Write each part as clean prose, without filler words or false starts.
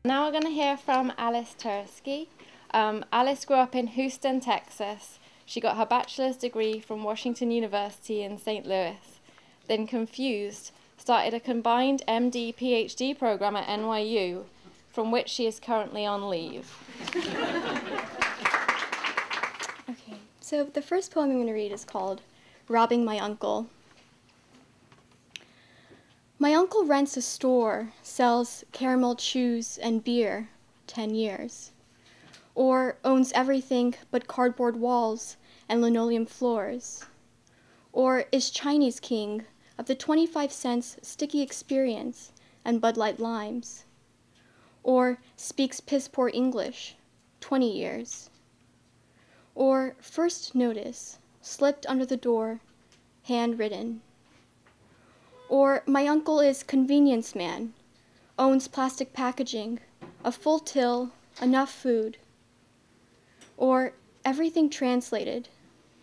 Now we're going to hear from Alice Turski. Alice grew up in Houston, Texas. She got her bachelor's degree from Washington University in St. Louis. Then, confused, started a combined MD-PhD program at NYU, from which she is currently on leave. Okay, so the first poem I'm going to read is called Robbing My Uncle. My uncle rents a store, sells caramel chews and beer, 10 years. Or owns everything but cardboard walls and linoleum floors. Or is Chinese king of the 25 cents sticky experience and Bud Light limes. Or speaks piss-poor English, 20 years. Or first notice, slipped under the door, handwritten. Or my uncle is convenience man, owns plastic packaging, a full till, enough food. Or everything translated,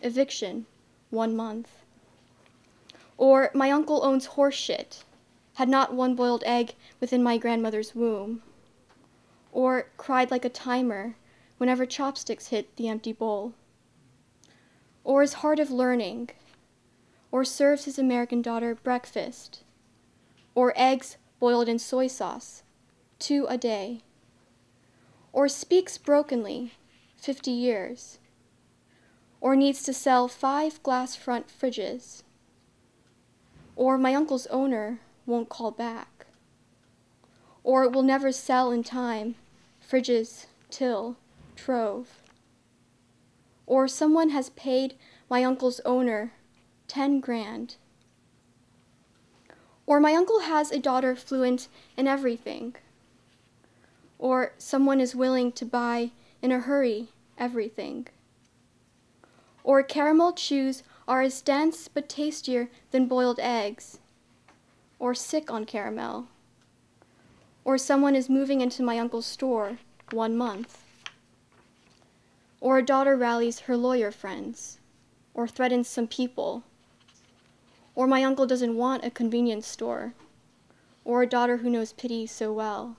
eviction, 1 month. Or my uncle owns horse shit, had not one boiled egg within my grandmother's womb. Or cried like a timer whenever chopsticks hit the empty bowl. Or is hard of learning, or serves his American daughter breakfast, or eggs boiled in soy sauce, 2 a day, or speaks brokenly, 50 years, or needs to sell 5 glass front fridges, or my uncle's owner won't call back, or will never sell in time, fridges, till, trove, or someone has paid my uncle's owner 10 grand. Or my uncle has a daughter fluent in everything. Or someone is willing to buy, in a hurry, everything. Or caramel chews are as dense but tastier than boiled eggs. Or sick on caramel. Or someone is moving into my uncle's store 1 month. Or a daughter rallies her lawyer friends. Or threatens some people. Or my uncle doesn't want a convenience store, or a daughter who knows pity so well.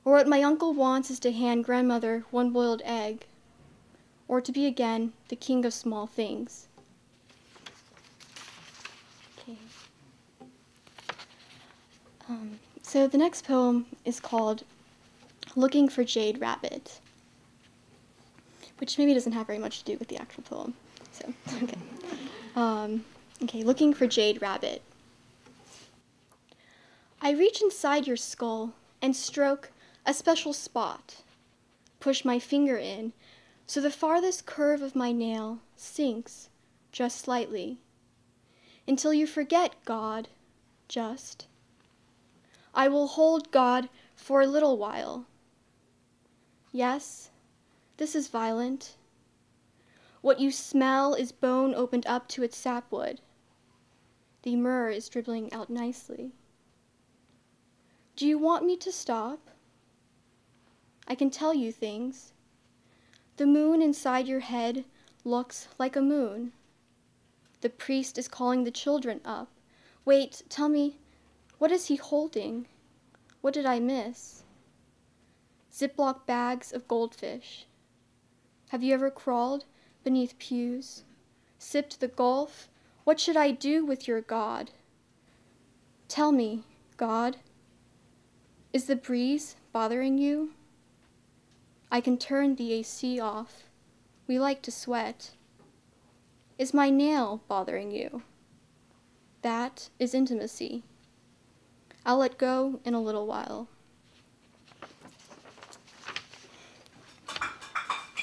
Or what my uncle wants is to hand grandmother 1 boiled egg, or to be again the king of small things. Okay. So the next poem is called Looking for Jade Rabbit, which maybe doesn't have very much to do with the actual poem. So, okay. Okay, Looking for Jade Rabbit. I reach inside your skull and stroke a special spot. Push my finger in so the farthest curve of my nail sinks just slightly until you forget God, just. I will hold God for a little while. Yes, this is violent. What you smell is bone opened up to its sapwood. The myrrh is dribbling out nicely. Do you want me to stop? I can tell you things. The moon inside your head looks like a moon. The priest is calling the children up. Wait, tell me, what is he holding? What did I miss? Ziploc bags of goldfish. Have you ever crawled beneath pews? Sipped the Gulf? What should I do with your God? Tell me, God, is the breeze bothering you? I can turn the AC off. We like to sweat. Is my nail bothering you? That is intimacy. I'll let go in a little while.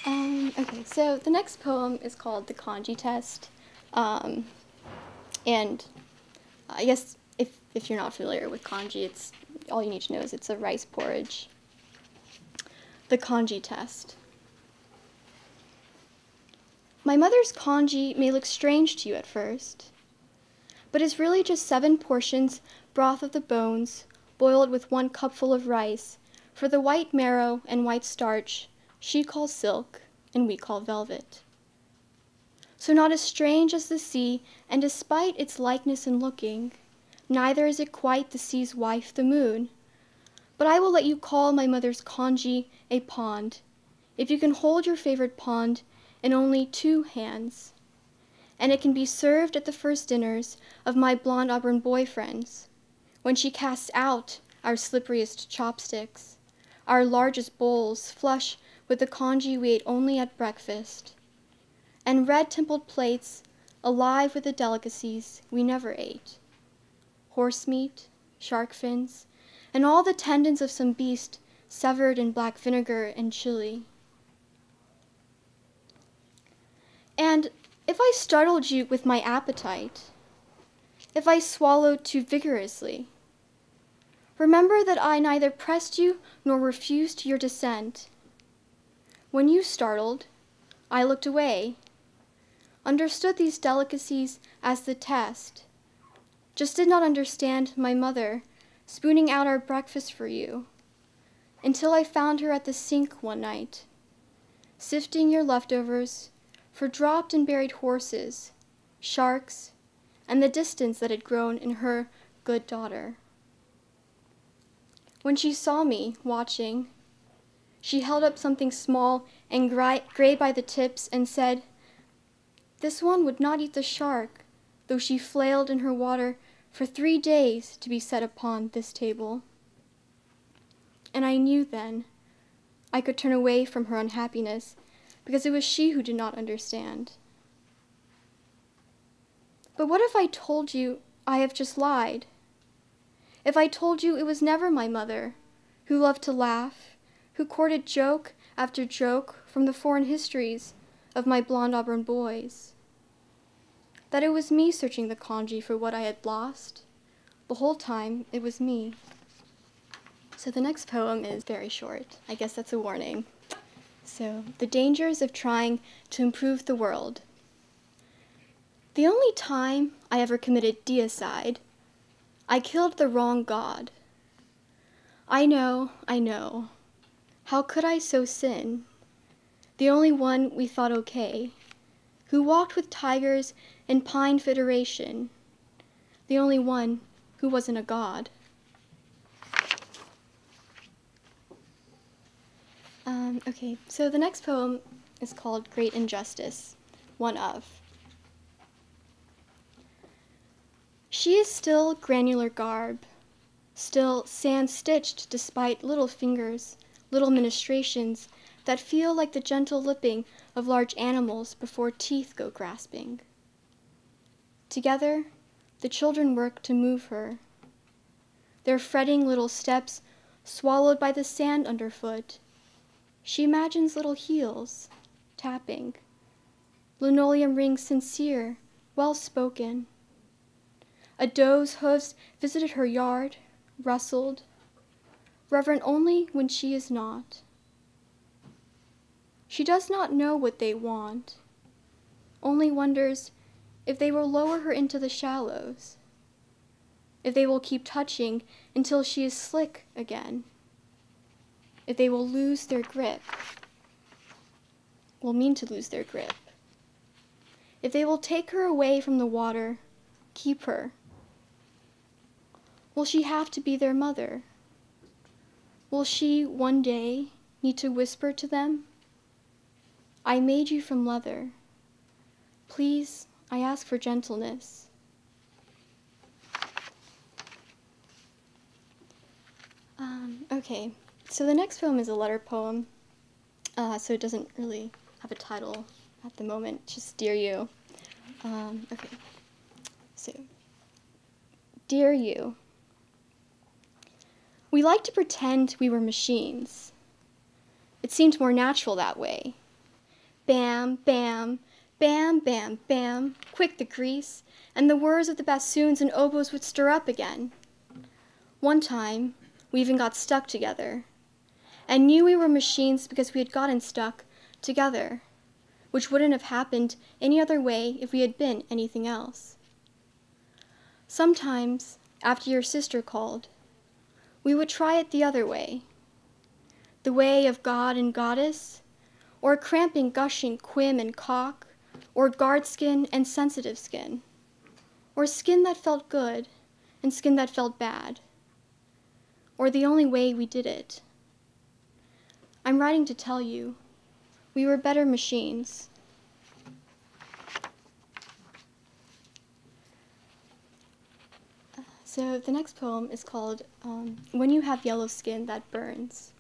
Okay, so the next poem is called The Kanji Test. And I guess if you're not familiar with kanji, it's all you need to know is it's a rice porridge. The kanji test. My mother's kanji may look strange to you at first, but is really just 7 portions broth of the bones, boiled with 1 cupful of rice, for the white marrow and white starch she calls silk and we call velvet. So not as strange as the sea, and despite its likeness in looking, neither is it quite the sea's wife, the moon, But I will let you call my mother's kanji a pond, if you can hold your favorite pond in only 2 hands. And it can be served at the first dinners of my blonde auburn boyfriends, when she casts out our slipperiest chopsticks, our largest bowls flush with the kanji we ate only at breakfast, and red templed plates alive with the delicacies we never ate: horse meat, shark fins, and all the tendons of some beast severed in black vinegar and chili. And if I startled you with my appetite, if I swallowed too vigorously, remember that I neither pressed you nor refused your dissent. When you startled, I looked away, understood these delicacies as the test, just did not understand my mother spooning out our breakfast for you, until I found her at the sink one night, sifting your leftovers for dropped and buried horses, sharks, and the distance that had grown in her good daughter. When she saw me watching, she held up something small and gray by the tips and said, "This one would not eat the shark, though she flailed in her water for 3 days to be set upon this table." And I knew then I could turn away from her unhappiness, because it was she who did not understand. But what if I told you I have just lied? If I told you it was never my mother, who loved to laugh, who courted joke after joke from the foreign histories of my blonde auburn boys? That it was me searching the kanji for what I had lost? The whole time it was me. So the next poem is very short. I guess that's a warning. So, the dangers of trying to improve the world. The only time I ever committed deicide, I killed the wrong god. I know. How could I so sin? The only one we thought okay, who walked with tigers in pine federation. The only one who wasn't a god. Okay, so the next poem is called Great Injustice, one of. She is still granular garb, still sand-stitched despite little fingers, little ministrations that feel like the gentle lipping of large animals before teeth go grasping. Together, the children work to move her, their fretting little steps swallowed by the sand underfoot. She imagines little heels, tapping, linoleum rings sincere, well-spoken. A doe's hooves visited her yard, rustled, reverent only when she is not. She does not know what they want, only wonders if they will lower her into the shallows, if they will keep touching until she is slick again, if they will lose their grip, will mean to lose their grip, if they will take her away from the water, keep her. Will she have to be their mother? Will she one day need to whisper to them, "I made you from leather. Please, I ask for gentleness." Okay, so the next poem is a letter poem, so it doesn't really have a title at the moment, just Dear You. Okay, so, Dear You. We like to pretend we were machines. It seemed more natural that way. Bam, bam, bam, bam, bam, quick the grease, and the whirs of the bassoons and oboes would stir up again. One time, we even got stuck together, and knew we were machines because we had gotten stuck together, which wouldn't have happened any other way if we had been anything else. Sometimes, after your sister called, we would try it the other way, the way of God and goddess, or cramping, gushing quim and cock, or guard skin and sensitive skin, or skin that felt good and skin that felt bad. or the only way we did it. I'm writing to tell you, we were better machines. So the next poem is called When You Have Yellow Skin That Burns.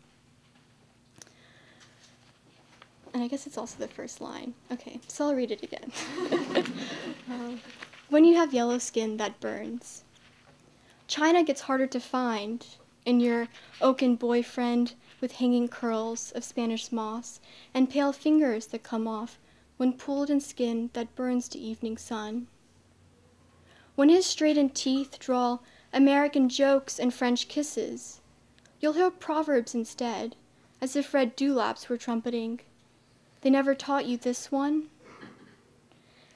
And I guess it's also the first line. Okay, so I'll read it again. When you have yellow skin that burns. China gets harder to find in your oaken boyfriend with hanging curls of Spanish moss and pale fingers that come off when pulled in skin that burns to evening sun. When his straightened teeth draw American jokes and French kisses, you'll hear proverbs instead, as if red dewlaps were trumpeting. They never taught you this one?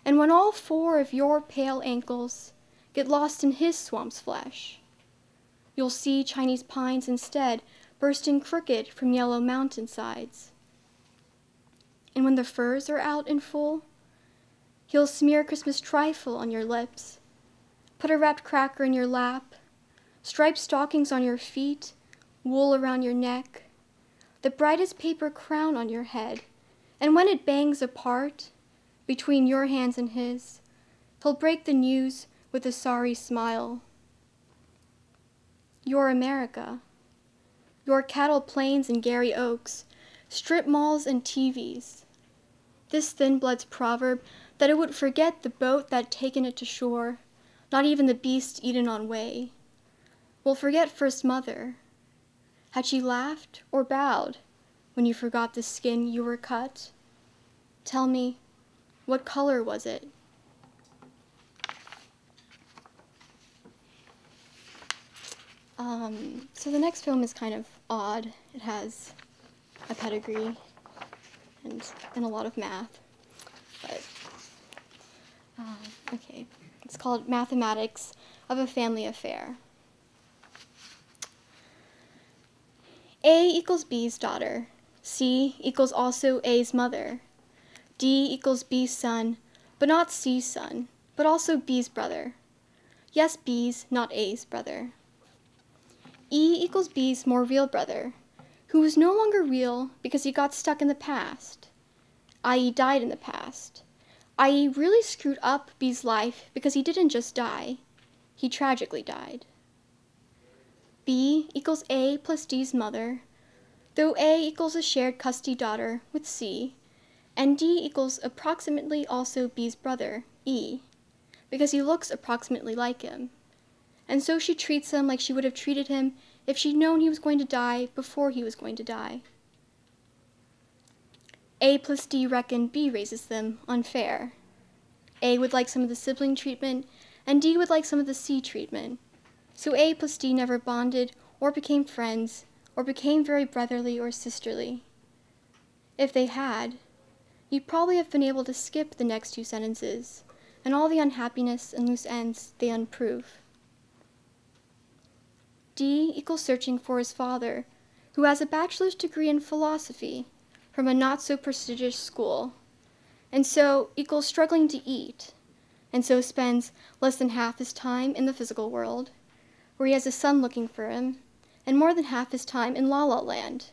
And when all four of your pale ankles get lost in his swamp's flesh, you'll see Chinese pines instead bursting crooked from yellow mountainsides. And when the furs are out in full, he'll smear Christmas trifle on your lips, put a wrapped cracker in your lap, striped stockings on your feet, wool around your neck, the brightest paper crown on your head, and when it bangs apart between your hands and his, he'll break the news with a sorry smile. Your America, your cattle plains and Gary Oaks, strip malls and TVs. This thin blood's proverb that it would forget the boat that taken it to shore, not even the beast eaten on way, will forget first mother. Had she laughed or bowed when you forgot the skin you were cut? Tell me, what color was it? So the next film is kind of odd. It has a pedigree and a lot of math. But, okay. It's called Mathematics of a Family Affair. A equals B's daughter. C equals also A's mother. D equals B's son, but not C's son, but also B's brother. Yes, B's, not A's brother. E equals B's more real brother, who is no longer real because he got stuck in the past, i.e. died in the past, i.e. really screwed up B's life because he didn't just die, he tragically died. B equals A plus D's mother, though A equals a shared custody daughter with C, and D equals approximately also B's brother, E, because he looks approximately like him. And so she treats him like she would have treated him if she'd known he was going to die before he was going to die. A plus D reckon B raises them unfair. A would like some of the sibling treatment, and D would like some of the C treatment. So A plus D never bonded or became friends or became very brotherly or sisterly. If they had, you'd probably have been able to skip the next two sentences and all the unhappiness and loose ends they unprove. D equals searching for his father, who has a bachelor's degree in philosophy from a not-so-prestigious school, and so equals struggling to eat, and so spends less than half his time in the physical world, where he has a son looking for him, and more than half his time in La La Land,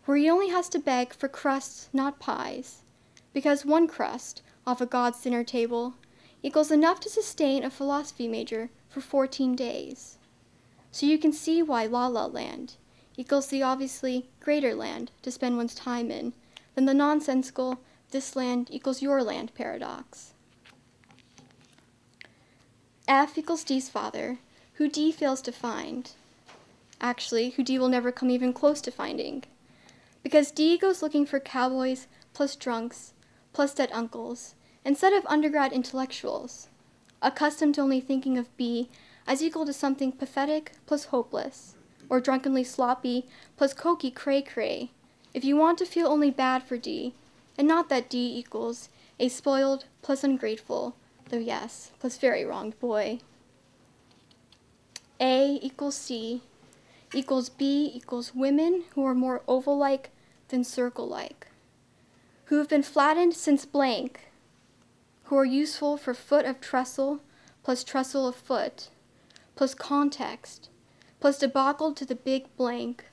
where he only has to beg for crusts, not pies, because one crust off a God's dinner table equals enough to sustain a philosophy major for 14 days. So you can see why La La Land equals the obviously greater land to spend one's time in than the nonsensical this land equals your land paradox. F equals D's father, who D fails to find. Actually, who D will never come even close to finding. Because D goes looking for cowboys plus drunks plus dead uncles instead of undergrad intellectuals, accustomed to only thinking of B as equal to something pathetic plus hopeless, or drunkenly sloppy plus cokey cray-cray, if you want to feel only bad for D, and not that D equals a spoiled plus ungrateful, though yes, plus very wronged boy. A equals C equals B equals women who are more oval-like than circle-like, who have been flattened since blank, who are useful for foot of trestle plus trestle of foot, plus context, plus debacle to the big blank,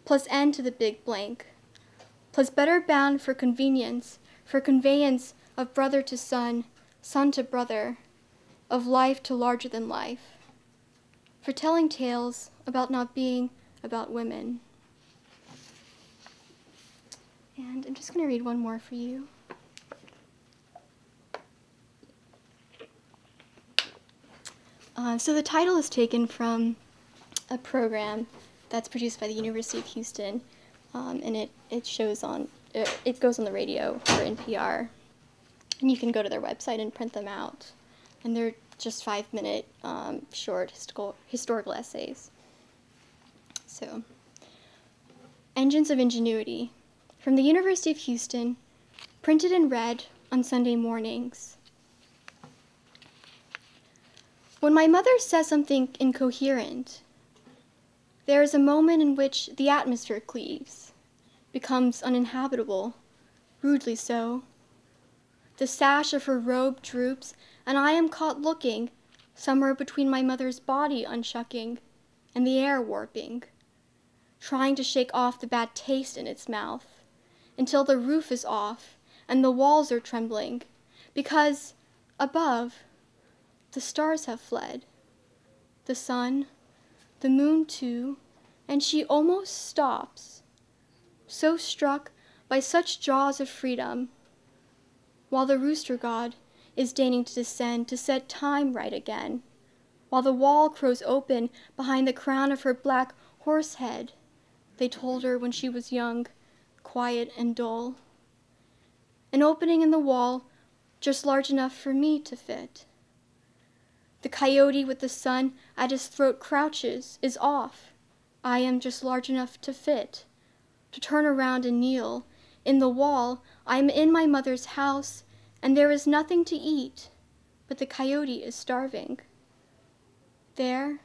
plus end to the big blank, plus better bound for convenience, for conveyance of brother to son, son to brother, of life to larger than life, for telling tales about not being about women. And I'm just going to read one more for you. So the title is taken from a program that's produced by the University of Houston, and it goes on the radio for NPR, and you can go to their website and print them out, and they're just 5-minute short historical essays. So, Engines of Ingenuity, from the University of Houston, printed in red on Sunday mornings. When my mother says something incoherent, there is a moment in which the atmosphere cleaves, becomes uninhabitable, rudely so. The sash of her robe droops, and I am caught looking, somewhere between my mother's body unshucking and the air warping, trying to shake off the bad taste in its mouth, until the roof is off and the walls are trembling, because above, the stars have fled, the sun, the moon too, and she almost stops, so struck by such jaws of freedom, while the rooster god is deigning to descend to set time right again, while the wall crows open behind the crown of her black horse head, they told her when she was young, quiet and dull. An opening in the wall just large enough for me to fit. The coyote with the sun at his throat crouches, is off. I am just large enough to fit, to turn around and kneel. In the wall, I am in my mother's house, and there is nothing to eat, but the coyote is starving. There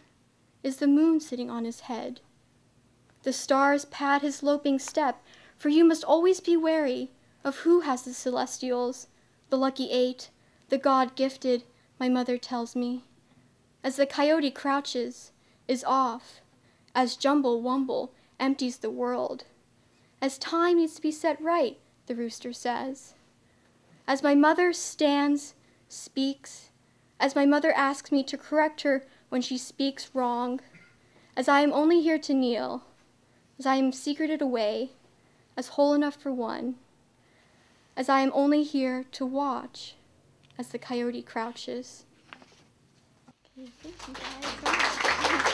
is the moon sitting on his head. The stars pad his loping step, for you must always be wary of who has the celestials, the lucky 8, the God-gifted, my mother tells me. As the coyote crouches, is off, as Jumble Wumble empties the world, as time needs to be set right, the rooster says. As my mother stands, speaks, as my mother asks me to correct her when she speaks wrong, as I am only here to kneel, as I am secreted away, as whole enough for one, as I am only here to watch as the coyote crouches. Okay, thank you guys so much.